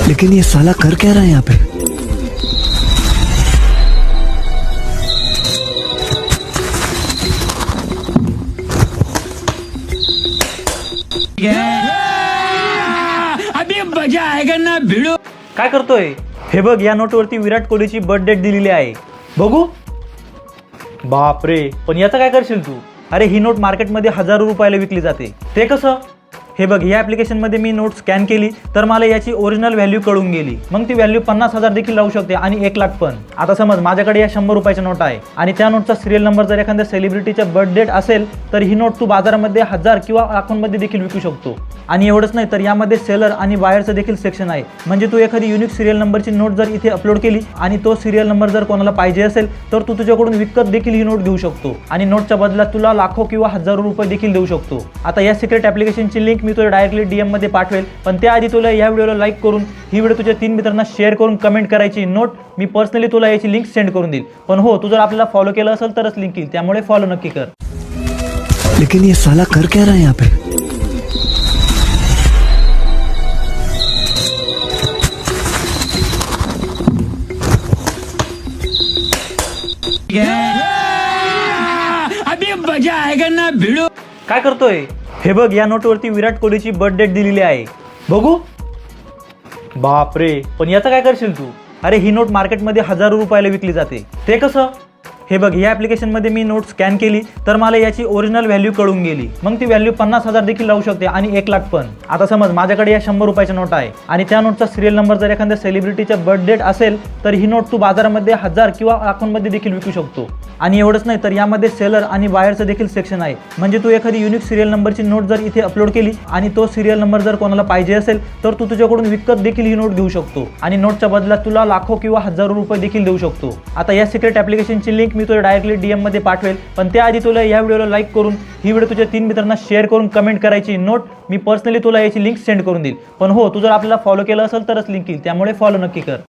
लेकिन ये साला कर क्या रहा है यहाँ पे? अभी मजा आएगा ना भिड़ो. काय करतोय? हे बघ, या नोटवरती विराट कोहलीची बर्थ डेट दिलेली आहे. बघू. बापरे, पण याचं काय करशील तू? अरे, ही नोट मार्केटमध्ये हजारो रुपयाला विकली जाते. ते कसं? हे बघ, या ॲप्लिकेशनमध्ये मी नोट स्कॅन केली तर मला याची ओरिजिनल व्हॅल्यू कळून गेली. मग ती व्हॅल्यू 50,000 देखील लावू शकते आणि 1,00,000 पण. आता समज माझ्याकडे या 100 रुपयाच्या नोट आहे आणि त्या नोटचा सिरियल नंबर जर एखाद्या सेलिब्रिटीच्या बर्थ डेट असेल तर ही नोट तू बाजारामध्ये 1000 किंवा लाखोंमध्ये देखील विकू शकतो. आणि एवढंच नाही तर यामध्ये सेलर आणि बायरचं देखील सेक्शन आहे. म्हणजे तू एखादी युनिक सिरियल नंबरची नोट जर इथे अपलोड केली आणि तो सिरियल नंबर जर कोणाला पाहिजे असेल तर तू तुझ्याकडून विकत देखील ही नोट घेऊ शकतो आणि नोटच्या बदल्यात तुला लाखो किंवा हजारो रुपये देखील देऊ शकतो. आता या सिक्रेट ॲप्लिकेशनची लिंक मी तुला डायरेक्टली DM मध्ये पाठवेल, पण त्याआधी तुला या व्हिडिओला लाईक करून ही व्हिडिओ तुझ्या 3 मित्रांना शेअर करून कमेंट करायची. नोट मी पर्सनली तुला याची लिंक सेंड करून देईल. पण हो, तू जर आपल्याला फॉलो केलं असेल तरच लिंक येईल, त्यामुळे फॉलो नक्की कर. लेकिन ये साला कर क्या रहा है यहाँ पे? अभी मजा आएगा ना भिड़ो. काय करतोय? हे बघ, या नोटवरती विराट कोहलीची बर्थ डेट दिलेली आहे. बघू. बापरे, पण याचं काय करशील तू? अरे, ही नोट मार्केटमध्ये हजारो रुपयाला विकली जाते. ते कसं? हे बघ, या ॲप्लिकेशनमध्ये मी नोट स्कॅन केली तर मला याची ओरिजिनल व्हॅल्यू कळून गेली. मग ती व्हॅल्यू 50,000 देखील लावू शकते आणि 1,00,000 पण. आता समज माझ्याकडे या 100 रुपयाच्या नोट आहे आणि त्या नोटचा सिरियल नंबर जर एखाद्या सेलिब्रिटीच्या बर्थ डेट असेल तर ही नोट तू बाजारामध्ये 1000 किंवा लाखोंमध्ये देखील विकू शकतो. आणि एवढंच नाही तर यामध्ये सेलर आणि बायरचं देखील सेक्शन आहे. म्हणजे तू एखादी युनिक सिरियल नंबरची नोट जर इथे अपलोड केली आणि तो सिरियल नंबर जर कोणाला पाहिजे असेल तर तू तुझ्याकडून विकत देखील ही नोट घेऊ शकतो आणि नोटच्या बदल्यात तुला लाखो किंवा हजारो रुपये देखील देऊ शकतो. आता या सिक्रेट ॲप्लिकेशनची लिंक मी तुला डायरेक्टली DM मध्ये पाठवेल, पण त्याआधी तुला या व्हिडिओला लाईक करून ही व्हिडिओ तुझ्या 3 मित्रांना शेअर करून कमेंट करायची. नोट मी पर्सनली तुला याची लिंक सेंड करून देईल. पण हो, तू जर आपल्याला फॉलो केलं असेल तरच लिंक येईल, त्यामुळे फॉलो नक्की कर.